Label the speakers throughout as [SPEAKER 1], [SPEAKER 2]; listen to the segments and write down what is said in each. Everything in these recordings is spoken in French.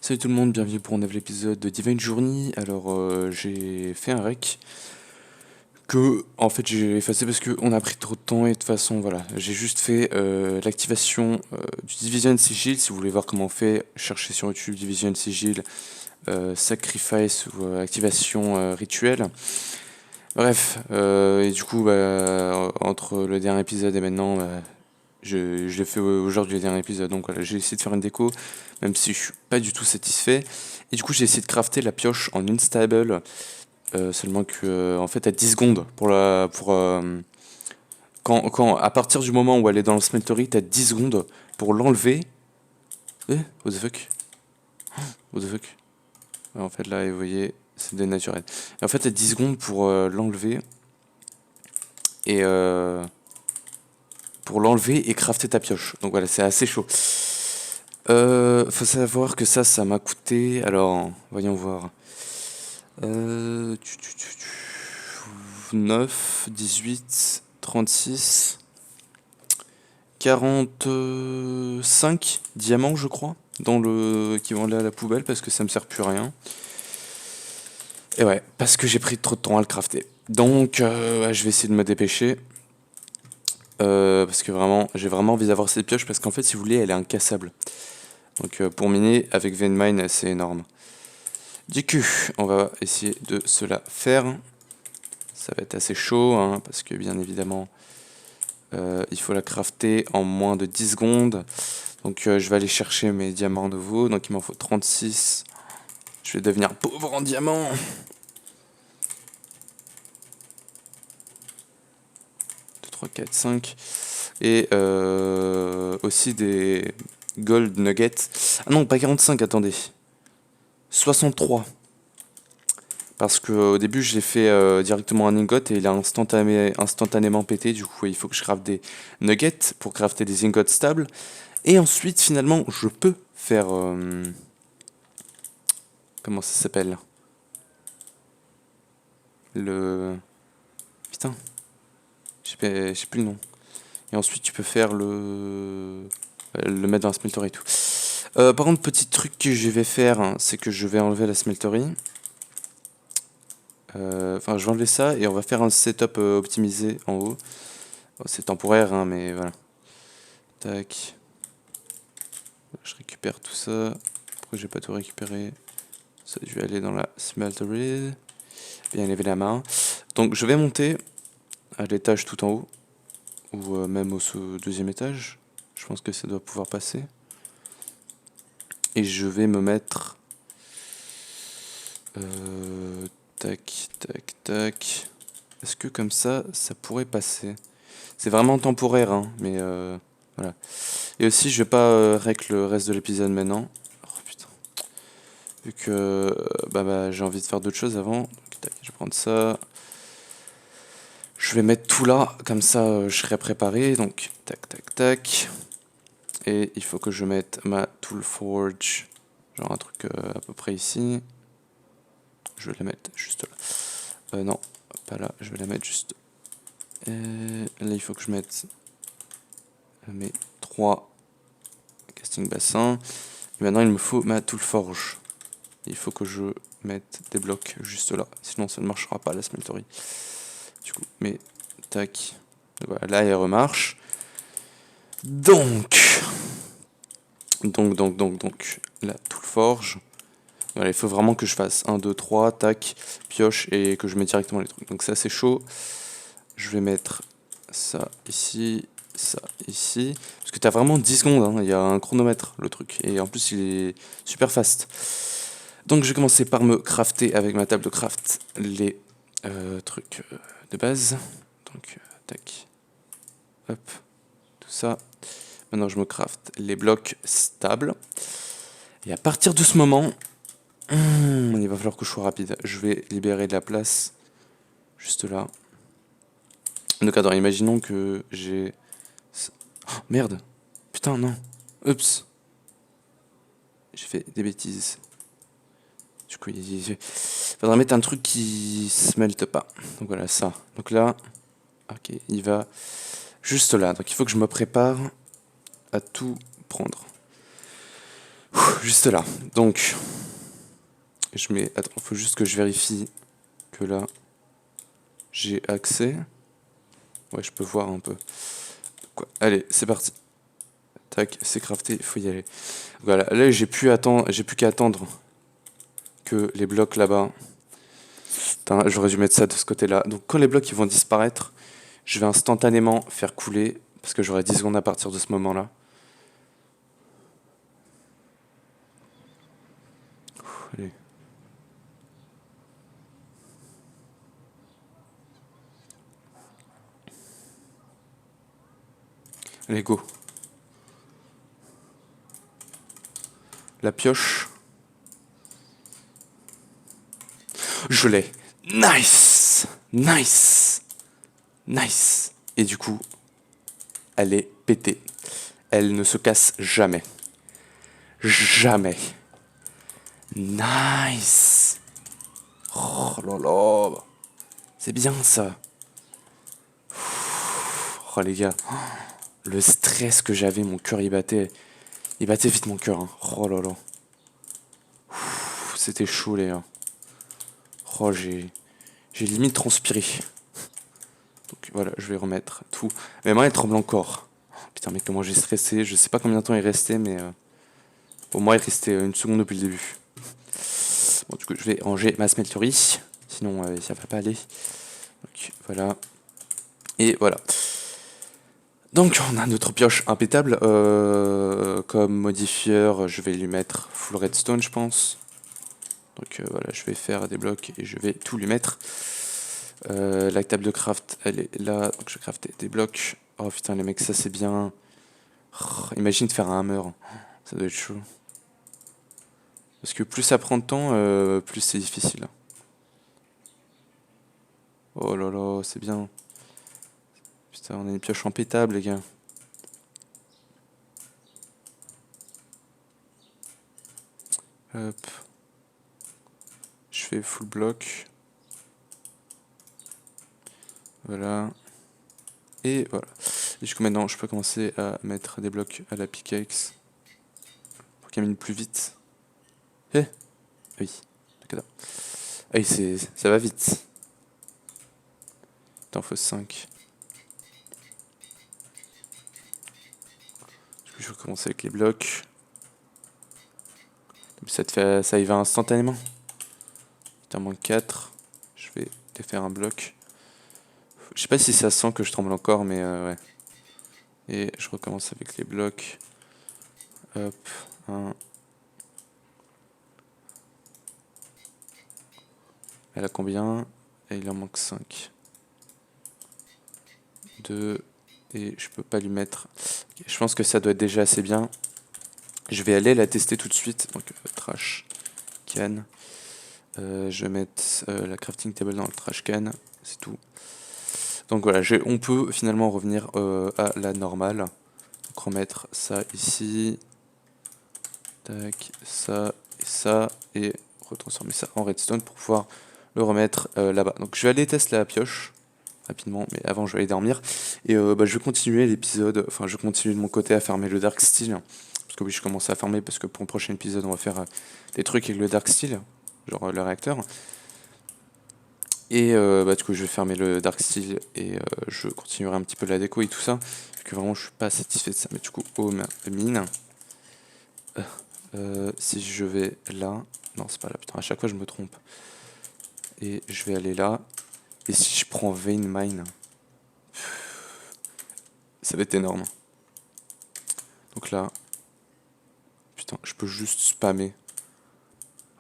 [SPEAKER 1] Salut tout le monde, bienvenue pour un nouvel épisode de Divine Journey. Alors j'ai fait un rec que en fait j'ai effacé parce qu'on a pris trop de temps et de toute façon voilà, j'ai juste fait l'activation du Division Sigil. Si vous voulez voir comment on fait, cherchez sur YouTube Division Sigil, Sacrifice ou activation rituelle. Bref, et du coup entre le dernier épisode et maintenant je l'ai fait aujourd'hui le dernier épisode, donc voilà, j'ai essayé de faire une déco, même si je suis pas du tout satisfait. Et du coup, j'ai essayé de crafter la pioche en unstable, seulement que en fait, à 10 secondes à partir du moment où elle est dans le smeltery, t'as 10 secondes pour l'enlever. What the fuck? What the fuck? Ouais, en fait, là, vous voyez, c'est dénaturel. Et en fait, t'as 10 secondes pour et euh, l'enlever et crafter ta pioche. Donc voilà, c'est assez chaud. Faut savoir que ça m'a coûté. Alors, voyons voir. 9, 18, 36, 45 diamants, je crois, qui vont aller à la poubelle parce que ça me sert plus à rien. Et ouais, parce que j'ai pris trop de temps à le crafter. Donc, ouais, je vais essayer de me dépêcher. Parce que vraiment, j'ai vraiment envie d'avoir cette pioche parce qu'en fait, si vous voulez, elle est incassable. Donc, pour miner avec Veinmine, c'est énorme. Du coup, on va essayer de se la faire. Ça va être assez chaud, hein, parce que bien évidemment, il faut la crafter en moins de 10 secondes. Donc je vais aller chercher mes diamants nouveaux. Donc il m'en faut 36. Je vais devenir pauvre en diamants. 2, 3, 4, 5. Et aussi des gold nuggets. Ah non, pas 45, attendez. 63. Parce qu'au début, j'ai fait directement un ingot et il a instantanément pété. Du coup, il faut que je crafte des nuggets pour crafter des ingots stables. Et ensuite, finalement, je peux faire... comment ça s'appelle? Le... Putain, j'ai plus le nom. Et ensuite, tu peux faire le mettre dans la smeltery et tout. Par contre, petit truc que je vais faire, hein, c'est que je vais enlever la smeltery. Enfin, je vais enlever ça et on va faire un setup optimisé en haut. Bon, c'est temporaire, hein, mais voilà. Tac. Je récupère tout ça. Pourquoi j'ai pas tout récupéré? Ça, je vais aller dans la smeltery. Bien lever la main. Donc, je vais monter à l'étage tout en haut. Ou même au deuxième étage. Je pense que ça doit pouvoir passer. Et je vais me mettre... tac, tac, tac. Est-ce que comme ça pourrait passer? C'est vraiment temporaire, hein, mais voilà. Et aussi, je vais pas rec le reste de l'épisode maintenant. Oh putain. Vu que j'ai envie de faire d'autres choses avant. Donc, tac, je vais prendre ça. Je vais mettre tout là, comme ça je serai préparé. Donc, tac, tac, tac. Et il faut que je mette ma Tool Forge. Genre un truc à peu près ici. Je vais la mettre juste là. Non, pas là, je vais la mettre juste. Là, il faut que je mette mes 3 casting bassins. Et maintenant, il me faut ma Tool Forge. Il faut que je mette des blocs juste là. Sinon, ça ne marchera pas la smeltery. Du coup, mais tac. Voilà, là, elle remarche. Donc, la Tool Forge. Voilà, il faut vraiment que je fasse 1, 2, 3, tac, pioche et que je mette directement les trucs. Donc ça c'est chaud. Je vais mettre ça ici, ça ici. Parce que t'as vraiment 10 secondes, hein. Il y a un chronomètre le truc. Et en plus il est super fast. Donc je vais commencer par me crafter avec ma table de craft les trucs de base. Donc tac, hop, tout ça. Maintenant je me craft les blocs stables. Et à partir de ce moment, il va falloir que je sois rapide. Je vais libérer de la place juste là. Donc attends, imaginons que j'ai... Oh, merde. Putain, non. Oups. J'ai fait des bêtises. Du coup, il faudrait mettre un truc qui smelte pas. Donc voilà, ça. Donc là, ok, il va juste là. Donc il faut que je me prépare à tout prendre. Juste là. Donc, je mets... Attends, faut juste que je vérifie que là, j'ai accès. Ouais, je peux voir un peu. Quoi. Allez, c'est parti. Tac, c'est crafté, il faut y aller. Voilà, là j'ai plus qu'à attendre que les blocs là-bas. Putain, j'aurais dû mettre ça de ce côté-là. Donc quand les blocs ils vont disparaître, je vais instantanément faire couler, parce que j'aurai 10 secondes à partir de ce moment-là. Allez. Allez, go. La pioche. Je l'ai. Nice. Nice. Nice. Et du coup, elle est pétée. Elle ne se casse jamais. Jamais. Nice. Oh là là. C'est bien ça. Oh les gars. Le stress que j'avais, mon cœur il battait. Il battait vite mon cœur. Hein. Oh là là. C'était chaud les gars. Oh j'ai limite transpiré. Donc voilà, je vais remettre tout. Mais moi elle tremble encore. Putain mais comment j'ai stressé. Je sais pas combien de temps il restait mais... Pour moi il restait une seconde depuis le début. Bon du coup je vais ranger ma smelterie. Sinon ça va pas aller. Donc voilà. Et voilà. Donc on a notre pioche impétable. Comme modifieur, je vais lui mettre full redstone, je pense. Donc voilà, je vais faire des blocs et je vais tout lui mettre. La table de craft, elle est là. Donc je vais crafter des blocs. Oh putain, les mecs, ça c'est bien. Oh, imagine de faire un hammer. Ça doit être chaud. Parce que plus ça prend de temps, plus c'est difficile. Oh là là, c'est bien. Putain, on a une pioche impétable, les gars. Hop. Je fais full bloc. Voilà. Et voilà. Et du coup maintenant je peux commencer à mettre des blocs à la pickaxe. Pour qu'elle mine plus vite. Eh oui. D'accord. Ah oui, ça va vite. T'en faut 5. Du coup je vais commencer avec les blocs. Ça y va instantanément. Il t'en manque 4. Je vais te faire un bloc. Je sais pas si ça sent que je tremble encore, mais ouais. Et je recommence avec les blocs. Hop, 1. Elle a combien? Et il en manque 5. 2. Et je peux pas lui mettre. Okay, je pense que ça doit être déjà assez bien. Je vais aller la tester tout de suite. Donc trash can. Je vais mettre la crafting table dans le trash can. C'est tout. Donc voilà, on peut finalement revenir à la normale. Donc remettre ça ici. Tac, ça et ça. Et retransformer ça en redstone pour pouvoir le remettre là-bas. Donc je vais aller tester la pioche rapidement, mais avant je vais aller dormir. Et je vais continuer l'épisode, enfin je continue de mon côté à farmer le Dark Steel. Parce que oui, je commence à farmer parce que pour le prochain épisode, on va faire des trucs avec le Dark Steel, genre le réacteur. Et du coup, je vais fermer le Dark Steel et je continuerai un petit peu la déco et tout ça. Parce que vraiment, je suis pas satisfait de ça. Mais du coup, home, mine. Si je vais là. Non, c'est pas là, putain, à chaque fois je me trompe. Et je vais aller là. Et si je prends Vein Mine, ça va être énorme. Donc là. Putain, je peux juste spammer.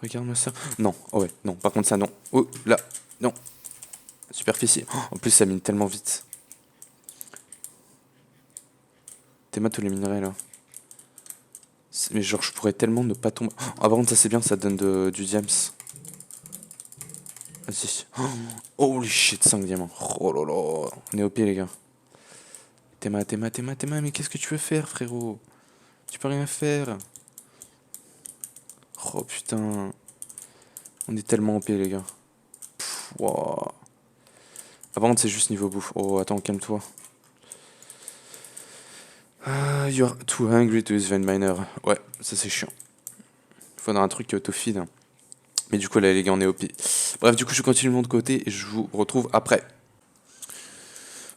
[SPEAKER 1] Regarde-moi ça. Non, oh ouais, non, par contre ça, non. Oh, là, non. Superficie. Oh, en plus, ça mine tellement vite. T'es tous les minerais là. Mais genre, je pourrais tellement ne pas tomber. Ah, par contre, ça c'est bien, ça donne du diams. Vas-y. Oh, holy shit, 5 diamants. Oh là là. On est OP, les gars. Théma, mais qu'est-ce que tu veux faire, frérot? Tu peux rien faire. Oh putain. On est tellement OP, les gars. Wow. Ah, par contre, c'est juste niveau bouffe. Oh, attends, calme-toi. You're too hungry to use Vein Miner. Ouais, ça c'est chiant. faudra un truc autofil. Mais du coup là les gars on est OP. Bref du coup je continue de mon côté et je vous retrouve après.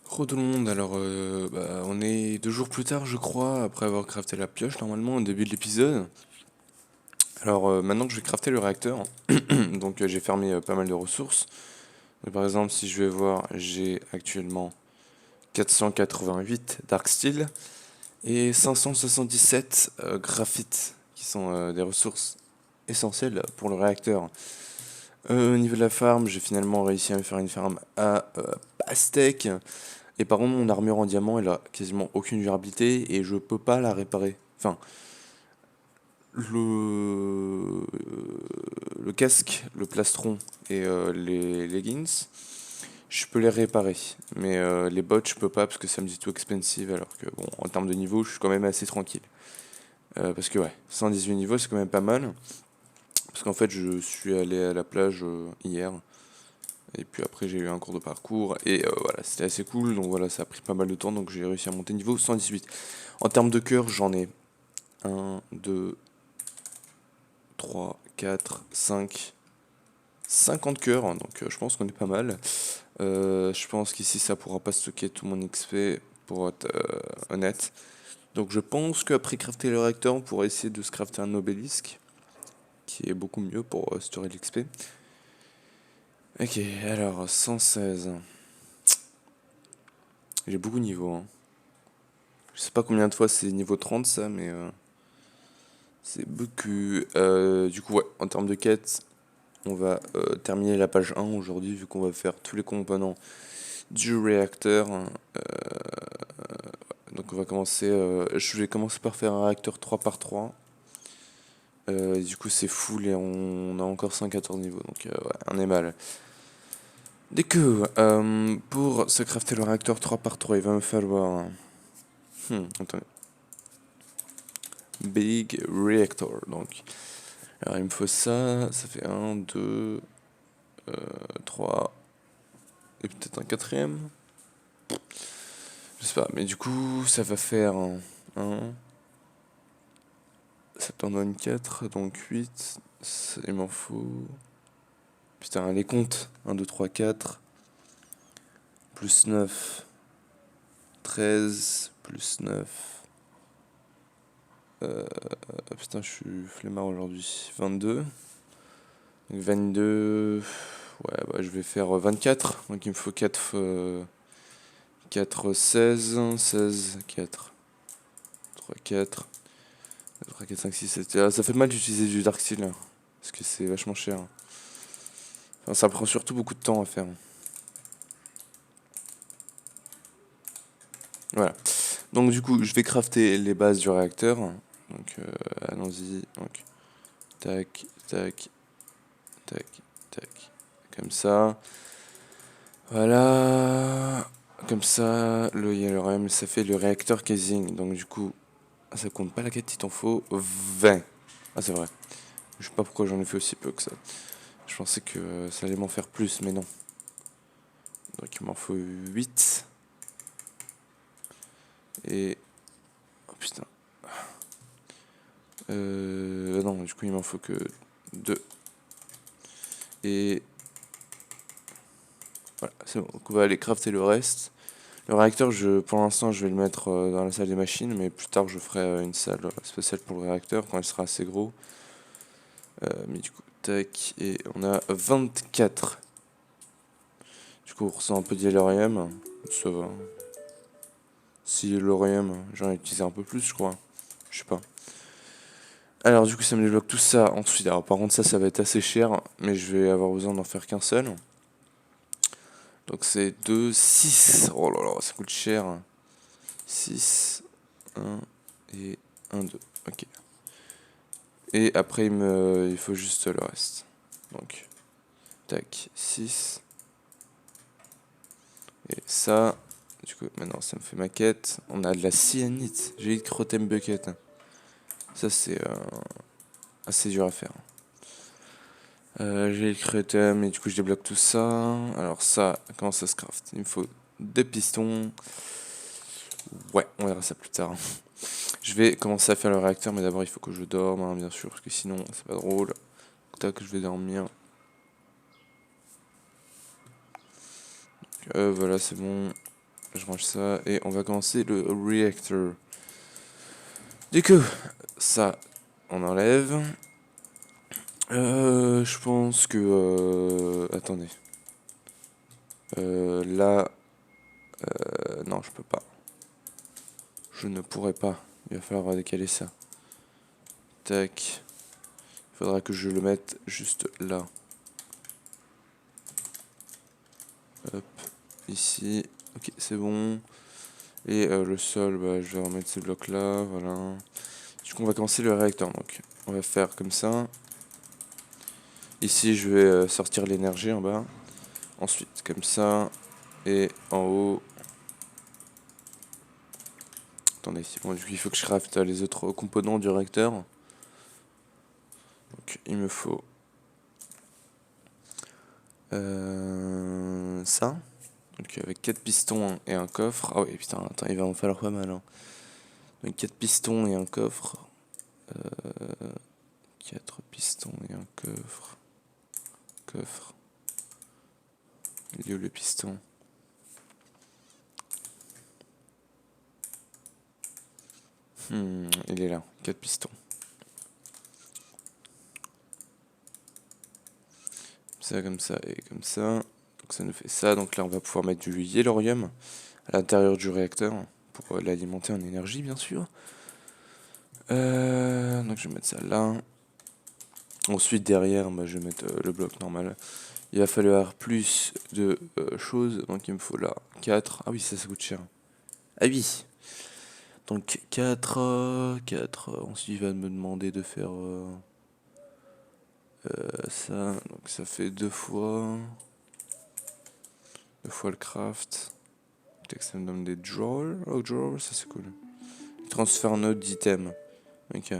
[SPEAKER 1] Re tout le monde, alors on est 2 jours plus tard je crois, après avoir crafté la pioche normalement au début de l'épisode. Alors maintenant que je vais crafter le réacteur, donc j'ai fermé pas mal de ressources. Donc, par exemple si je vais voir, j'ai actuellement 488 Dark Steel et 577 graphite qui sont des ressources essentielles pour le réacteur. Au niveau de la farm, j'ai finalement réussi à me faire une farm à pastèque. Et par contre, mon armure en diamant, elle a quasiment aucune durabilité et je peux pas la réparer. Enfin, le, le casque, le plastron et les leggings, je peux les réparer. Mais les bottes, je peux pas parce que ça me dit too expensive. Alors que, bon, en termes de niveau, je suis quand même assez tranquille. Parce que, ouais, 118 niveaux, c'est quand même pas mal. Parce qu'en fait, je suis allé à la plage hier. Et puis après, j'ai eu un cours de parcours. Et voilà, c'était assez cool. Donc voilà, ça a pris pas mal de temps. Donc j'ai réussi à monter niveau 118. En termes de cœur, j'en ai 1, 2, 3, 4, 5, 50 cœurs. Donc je pense qu'on est pas mal. Je pense qu'ici, ça pourra pas stocker tout mon XP pour être honnête. Donc je pense qu'après crafter le réacteur, on pourra essayer de se crafter un obélisque. Qui est beaucoup mieux pour storer l'XP. Ok, alors 116. J'ai beaucoup de niveaux. Hein. Je sais pas combien de fois c'est niveau 30 ça, mais c'est beaucoup. Du coup, ouais, en termes de quête, on va terminer la page 1 aujourd'hui, vu qu'on va faire tous les components du réacteur. Donc on va commencer. Je vais commencer par faire un réacteur 3x3. Du coup, c'est full et on a encore 114 niveaux, donc ouais, on est mal. Du coup, pour se crafter le réacteur 3x3, il va me falloir. Attendez. Big Reactor, donc. Alors il me faut ça, ça fait 1, 2, 3, et peut-être un quatrième. Je sais pas, mais du coup ça va faire 1, ça t'en donne 4, donc 8, il m'en faut... Putain, les comptes, 1, 2, 3, 4, plus 9, 13, plus 9... putain, je suis flemmard aujourd'hui. 22. Donc 22... Ouais, bah je vais faire 24. Donc il me faut 4, 4, 16, 16, 4, 3, 4, 3, 4, 5, 6, 7. Ah, ça fait mal d'utiliser du Dark Steel, là, parce que c'est vachement cher. Enfin, ça prend surtout beaucoup de temps à faire. Voilà. Donc du coup, je vais crafter les bases du réacteur. Donc allons-y. Donc tac, tac, tac, tac. Comme ça. Voilà. Comme ça, le ILRM, ça fait le réacteur casing. Donc du coup, ça compte pas la quête, il t'en faut 20. Ah c'est vrai. Je sais pas pourquoi j'en ai fait aussi peu que ça. Je pensais que ça allait m'en faire plus, mais non. Donc il m'en faut 8. Et... Oh putain. Non, du coup il m'en faut que 2. Et... Voilà, c'est bon. Donc on va aller crafter le reste. Le réacteur, pour l'instant, je vais le mettre dans la salle des machines, mais plus tard, je ferai une salle spéciale pour le réacteur quand il sera assez gros. Mais du coup, tac, et on a 24. Du coup, on ressent un peu d'Yellorium, ça va. Si l'Orium, j'en ai utilisé un peu plus, je crois. Je sais pas. Alors, du coup, ça me débloque tout ça ensuite. Alors, par contre, ça va être assez cher, mais je vais avoir besoin d'en faire qu'un seul. Donc, c'est 2, 6. Oh là là, ça coûte cher. 6, 1 et 1, 2. Ok. Et après, il faut juste le reste. Donc, tac, 6. Et ça, du coup, maintenant, ça me fait ma quête. On a de la cyanite. J'ai eu Crotem Bucket. Ça, c'est assez dur à faire. J'ai le Crotem, et du coup, je débloque tout ça. Alors, ça, comment ça se craft? Il me faut 2 pistons. Ouais, on verra ça plus tard. Je vais commencer à faire le réacteur, mais d'abord il faut que je dorme, hein, bien sûr, parce que sinon c'est pas drôle. Tac, je vais dormir. Voilà, c'est bon. Je range ça et on va commencer le reactor. Du coup, ça, on enlève. Je pense que... attendez. Là... non, je peux pas. Je ne pourrais pas. Il va falloir décaler ça. Tac. Il faudra que je le mette juste là. Hop. Ici. Ok, c'est bon. Et le sol, bah, je vais remettre ces blocs là. Voilà. Du coup, on va commencer le réacteur. Donc, on va faire comme ça. Ici, je vais sortir l'énergie en bas. Ensuite, comme ça. Et en haut. Attendez, bon, du coup, il faut que je craft les autres composants du réacteur. Donc, il me faut ça. Donc, avec 4 pistons et un coffre. Ah oui, putain, attends, il va en falloir pas mal. Hein. Donc, 4 pistons et un coffre. 4 pistons et un coffre. Coffre. Il est où le piston? Il est là, 4 pistons. Ça, comme ça et comme ça. Donc ça nous fait ça. Donc là, on va pouvoir mettre du yellorium à l'intérieur du réacteur pour l'alimenter en énergie, bien sûr. Donc je vais mettre ça là. Ensuite, derrière, bah, je vais mettre le bloc normal. Il va falloir plus de choses. Donc il me faut là 4. Ah oui, ça coûte cher. Ah oui. Donc 4. 4. Ensuite, il va me demander de faire ça. Donc ça fait 2 fois. 2 fois le craft. Peut-être que ça me donne des drawers. Oh, drawers, ça c'est cool. Transfert node d'item. Ok.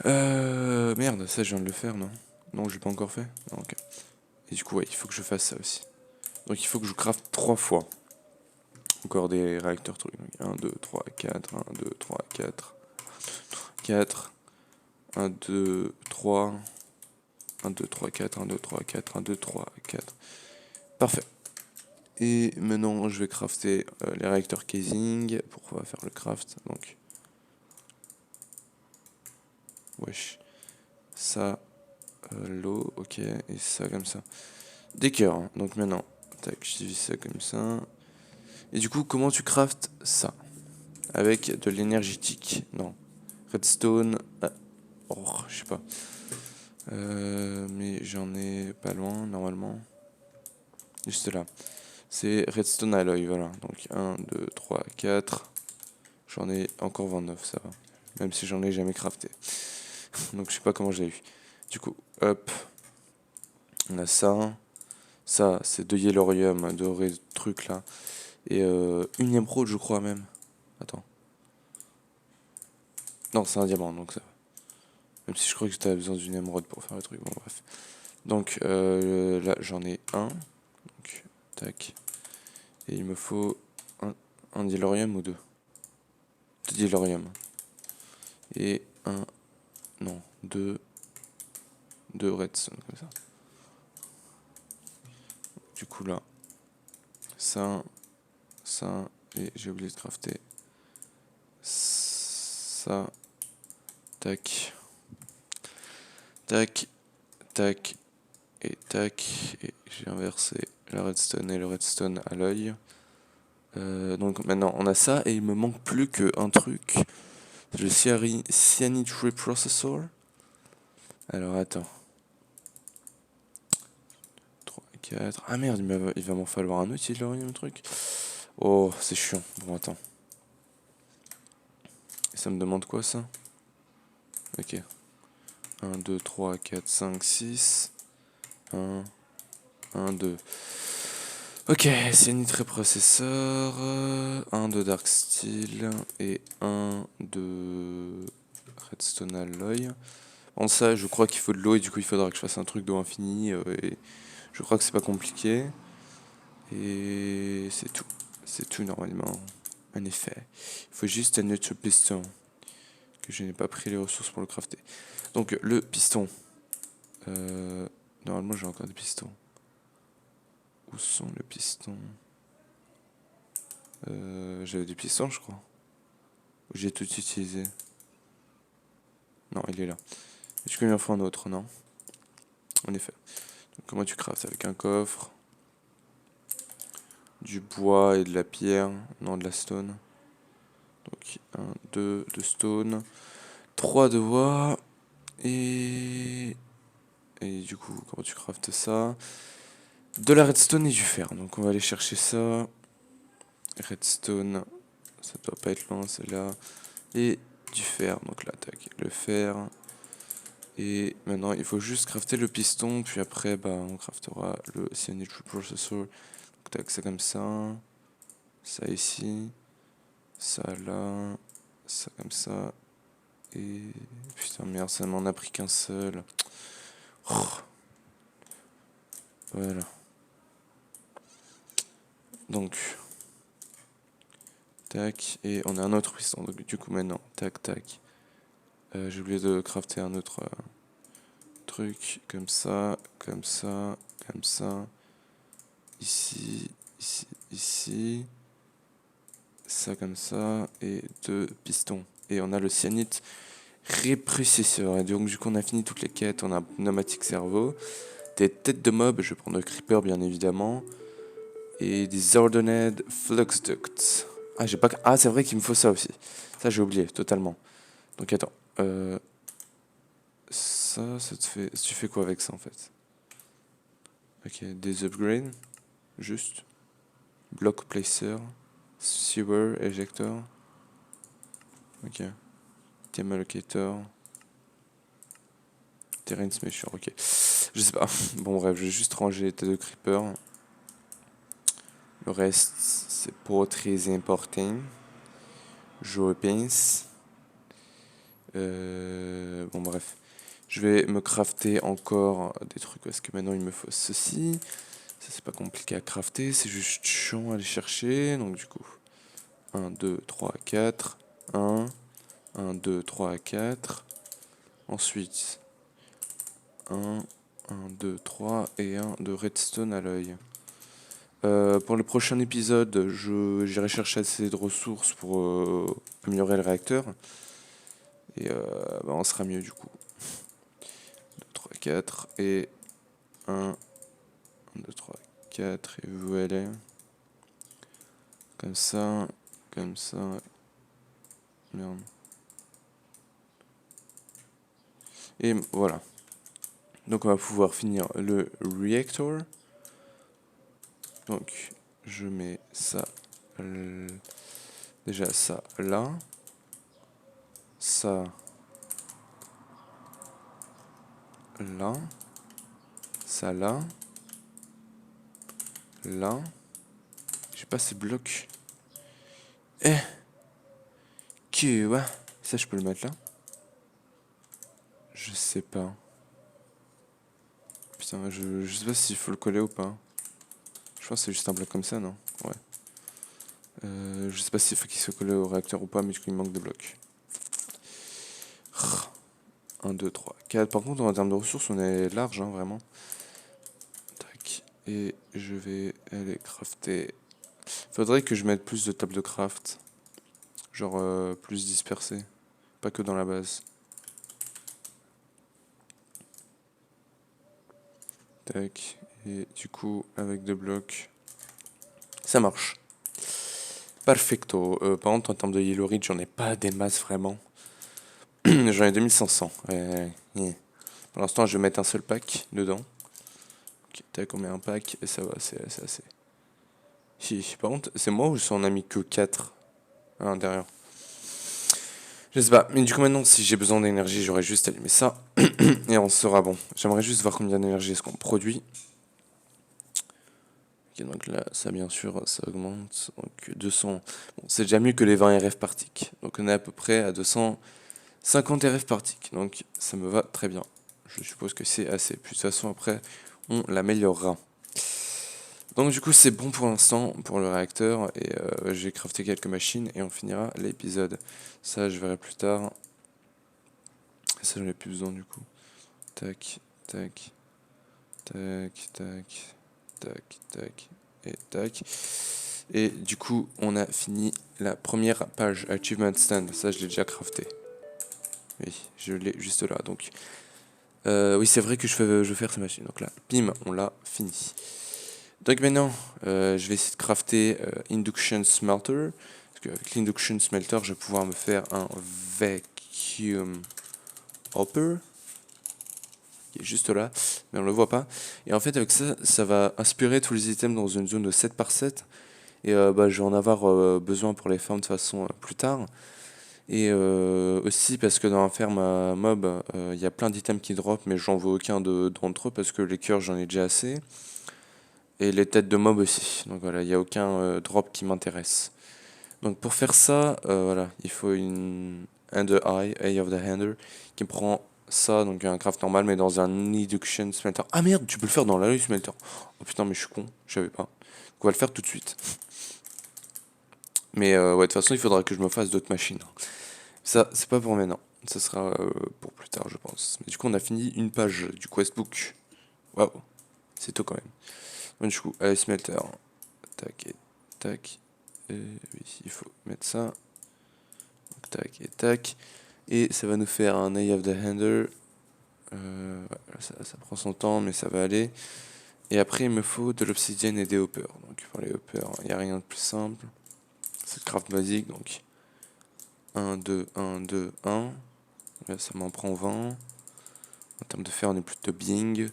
[SPEAKER 1] Merde, ça je viens de le faire, non? Non, je l'ai pas encore fait? Non, ok. Et du coup, ouais, il faut que je fasse ça aussi. Donc il faut que je craft 3 fois. Encore des réacteurs trucs. 1, 2, 3, 4. 1, 2, 3, 4. 4. 1, 2, 3. 1, 2, 3, 4. 1, 2, 3, 4. 1, 2, 3, 4. Parfait. Et maintenant, je vais crafter les réacteurs casing pour pouvoir faire le craft. Donc, wesh. Ça, l'eau, ok. Et ça comme ça. Des cœurs. Hein. Donc maintenant, tac, je divise ça comme ça. Et du coup, comment tu craftes ça? Avec de l'énergétique. Non. Redstone. Oh, je sais pas. Mais j'en ai pas loin, normalement. Juste là. C'est redstone alloy, voilà. Donc 1, 2, 3, 4. J'en ai encore 29, ça va. Même si j'en ai jamais crafté. Donc je sais pas comment j'ai eu. Du coup, hop. On a ça. Ça, c'est de yellorium, de trucs là. Et une émeraude, je crois même. Attends. Non, c'est un diamant, donc ça va. Même si je crois que tu as besoin d'une émeraude pour faire le truc. Bon, bref. Donc là, j'en ai un. Donc, tac. Et il me faut un yellorium ou deux. Deux yellorium. Et un. Non, deux. Deux redstone, comme ça. Du coup, là. Ça. Ça. Et j'ai oublié de crafter. Ça. Tac. Tac. Tac. Et tac. Et j'ai inversé la redstone et le redstone à l'œil. Donc maintenant on a ça et il me manque plus qu'un truc. Le Cyanide Reprocessor. Alors attends. 3, 4. Ah merde, il va m'en falloir un autre, il a rien le truc. Oh, c'est chiant. Bon, attends. Et ça me demande quoi ça? Ok. 1, 2, 3, 4, 5, 6. 1, 1, 2. Ok, Cyanide Reprocessor. 1 de Dark Steel. Et 1 de Redstone Alloy. En ça, je crois qu'il faut de l'eau et du coup, il faudra que je fasse un truc d'eau infinie. Et je crois que c'est pas compliqué. Et c'est tout. C'est tout normalement. En effet. Il faut juste un autre piston. Que je n'ai pas pris les ressources pour le crafter. Donc le piston. Normalement j'ai encore des pistons. Où sont les pistons? J'avais des pistons je crois. J'ai tout utilisé. Non, il est là. Est-ce qu'il en faut un autre? Non. En effet. Donc, comment tu craftes? Avec un coffre. Du bois et de la pierre. Non, de la stone. Donc 1, 2 de stone. 3 de bois. Et du coup, comment tu craftes ça? De la redstone et du fer. Donc on va aller chercher ça. Redstone. Ça doit pas être loin, c'est là. Et du fer. Donc là, tac. Le fer. Et maintenant, il faut juste crafter le piston. Puis après, bah, on craftera le cyanide processor. Donc tac, c'est comme ça. Ça ici. Ça là. Ça comme ça. Et putain, merde, ça m'en a pris qu'un seul. Oh. Voilà. Donc, tac, et on a un autre piston. Donc, du coup, maintenant, tac, tac. J'ai oublié de crafter un autre truc, comme ça, comme ça, comme ça. Ici, ici, ici. Ça comme ça, et 2 pistons. Et on a le cyanite réprocesseur. Et donc, du coup, on a fini toutes les quêtes. On a pneumatique cerveau, des têtes de mob. Je vais prendre le creeper, bien évidemment. Et des ordonnated flux ducts. Ah, j'ai pas. Ah, c'est vrai qu'il me faut ça aussi. Ça, j'ai oublié totalement. Donc, attends. Ça te fait. Tu fais quoi avec ça en fait? Ok, des upgrades. Juste. Block placer. Sewer ejector. Ok. Theme allocator. Terrain smasher. Ok. Je sais pas. Bon, bref, je vais juste ranger les têtes de creeper. Le reste, c'est pas très important. Je pense. Bon, bref. Je vais me crafter encore des trucs parce que maintenant il me faut ceci. Ça, c'est pas compliqué à crafter, c'est juste chiant à aller chercher. Donc, du coup, 1, 2, 3, 4. 1, 1, 2, 3, 4. Ensuite, 1, 1, 2, 3 et 1 de redstone à l'œil. Pour le prochain épisode, j'irai chercher assez de ressources pour améliorer le réacteur. Et bah, on sera mieux du coup. 2, 3, 4 et 1, 2, 3, 4 et voilà. Comme ça, comme ça. Merde. Et voilà. Donc on va pouvoir finir le reactor. Donc je mets ça. Déjà ça là. Ça là. Ça là. Là. J'ai pas ces blocs. Eh. Que ouais. Ça je peux le mettre là. Je sais pas. Putain, je sais pas s'il faut le coller ou pas. Je pense que c'est juste un bloc comme ça, non? Ouais. Je sais pas s'il faut qu'il soit collé au réacteur ou pas, mais du coup il manque de blocs. 1, 2, 3, 4. Par contre, en termes de ressources, on est large, hein, vraiment. Tac. Et je vais aller crafter. Faudrait que je mette plus de tables de craft. Genre plus dispersées. Pas que dans la base. Tac. Et du coup, avec 2 blocs, ça marche. Perfecto. Par contre, en termes de Yellow Ridge, j'en ai pas des masses vraiment. J'en ai 2500. Pour l'instant, je vais mettre un seul pack dedans. Ok, tac, on met un pack et ça va, c'est assez. Si, par contre, c'est moi ou ça en a mis que 4 à l'intérieur? Je sais pas, mais du coup maintenant si j'ai besoin d'énergie j'aurais juste allumé ça et on sera bon. J'aimerais juste voir combien d'énergie est-ce qu'on produit. Ok, donc là ça bien sûr ça augmente, donc 200, bon, c'est déjà mieux que les 20 RF par tick. Donc on est à peu près à 250 RF par tick, donc ça me va très bien. Je suppose que c'est assez, puis de toute façon après on l'améliorera. Donc du coup c'est bon pour l'instant pour le réacteur et j'ai crafté quelques machines et on finira l'épisode. Ça je verrai plus tard. Ça j'en ai plus besoin du coup. Tac, tac, tac, tac, tac, tac et tac. Et du coup on a fini la première page Achievement Stand. Ça je l'ai déjà crafté. Oui, je l'ai juste là donc. Oui c'est vrai que je veux faire ces machines. Donc là, bim, on l'a fini. Donc maintenant, je vais essayer de crafter Induction Smelter. Parce qu'avec l'Induction Smelter, je vais pouvoir me faire un Vacuum Hopper. Qui est juste là, mais on le voit pas. Et en fait, avec ça, ça va aspirer tous les items dans une zone de 7 par 7. Et bah, je vais en avoir besoin pour les farms de façon plus tard. Et aussi parce que dans la ferme à mob, il y a plein d'items qui drop, mais j'en veux aucun d'entre eux parce que les cœurs, j'en ai déjà assez. Et les têtes de mob aussi. Donc voilà, il n'y a aucun drop qui m'intéresse. Donc pour faire ça, voilà, il faut une Ender Eye of the Hander, qui prend ça, donc un craft normal, mais dans un Induction Smelter. Ah merde, tu peux le faire dans l'Alloy Smelter. Oh putain, mais je suis con, je savais pas. Donc on va le faire tout de suite. Mais ouais, de toute façon, il faudra que je me fasse d'autres machines. Ça, c'est pas pour maintenant. Ça sera pour plus tard, je pense. Mais du coup, on a fini une page du questbook. Waouh, c'est tôt quand même. Donc, du coup, Alloy Smelter. Tac et tac. Et oui, il faut mettre ça. Donc, tac et tac. Et ça va nous faire un Eye of the Hander. Ouais, ça prend son temps, mais ça va aller. Et après, il me faut de l'obsidienne et des hoppers. Donc, pour les hoppers, il n'y a rien de plus simple. C'est le craft basique. Donc, 1, 2, 1, 2, 1. Là, ça m'en prend 20. En termes de fer, on est plutôt bing.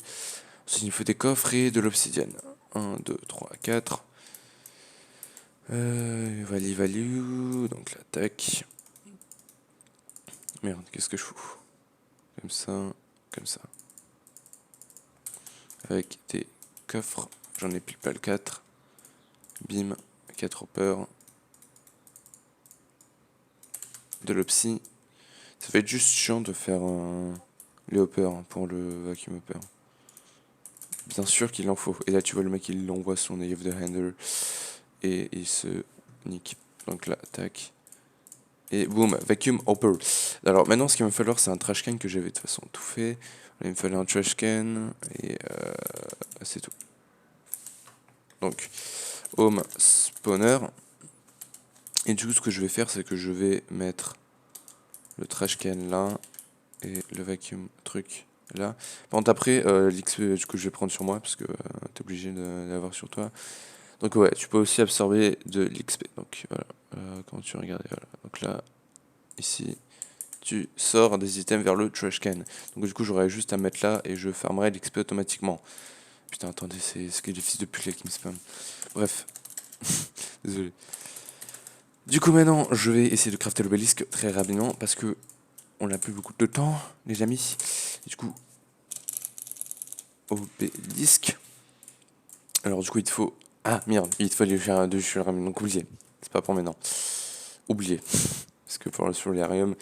[SPEAKER 1] Ensuite, il me faut des coffres et de l'obsidienne. 1, 2, 3, 4. Value. Donc, là, tac. Merde, qu'est-ce que je fous? Comme ça. Avec des coffres, j'en ai pile pas le 4. Bim, 4 hoppers. De l'opsie. Ça va être juste chiant de faire les hoppers pour le vacuum hopper. Bien sûr qu'il en faut. Et là tu vois le mec il envoie son Eye of the Hander. Et il se nique. Donc là, tac. Et boum, vacuum hopper. Alors maintenant ce qu'il va me falloir c'est un trash can que j'avais de toute façon tout fait. Il me fallait un trash can. Et c'est tout. Donc, home spawner. Et du coup, ce que je vais faire, c'est que je vais mettre le trash can là et le vacuum truc là. Par contre, après, l'XP, du coup, je vais prendre sur moi parce que t'es obligé d'avoir sur toi. Donc, ouais, tu peux aussi absorber de l'XP. Donc, voilà. Quand tu regardes, voilà. Donc là, ici, tu sors des items vers le trash can. Donc, du coup, j'aurais juste à mettre là et je farmerai l'XP automatiquement. Putain, attendez, c'est ce que les fils de pute là qui me spam. Bref. Désolé. Du coup maintenant je vais essayer de crafter l'obélisque très rapidement parce que on n'a plus beaucoup de temps les amis. Du coup obélisque. Alors du coup il te faut... Ah merde, il te faut aller faire un 2 sur le donc oublié. C'est pas pour maintenant. Oublié. Parce que pour le solarium,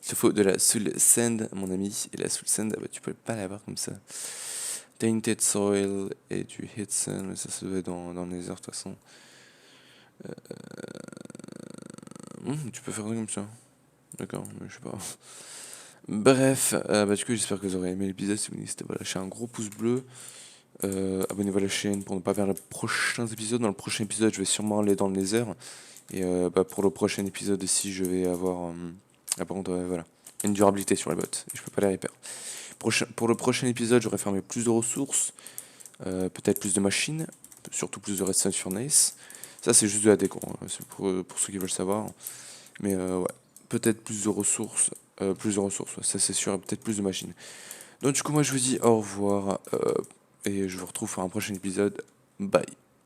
[SPEAKER 1] il te faut de la soul sand mon ami. Et la soul sand, bah, tu peux pas l'avoir comme ça. Tainted soil et du hit sand, ça se doit être dans les heures de toute façon. Tu peux faire ça comme ça. D'accord, mais je sais pas. Bref, bah, du coup, j'espère que vous aurez aimé l'épisode. Si vous n'hésitez pas à lâcher un gros pouce bleu. Abonnez-vous à la chaîne pour ne pas perdre les prochains épisodes. Dans le prochain épisode, je vais sûrement aller dans le Nether. Et bah, pour le prochain épisode aussi, je vais avoir voilà, une durabilité sur les bots. Et je peux pas les repair. Pour le prochain épisode, j'aurai fermé plus de ressources. Peut-être plus de machines. Surtout plus de redstone furnace. Ça, c'est juste de la déco. C'est pour ceux qui veulent savoir. Mais ouais, peut-être plus de ressources. Ouais, ça c'est sûr, et peut-être plus de machines. Donc du coup, moi je vous dis au revoir. Et je vous retrouve pour un prochain épisode. Bye.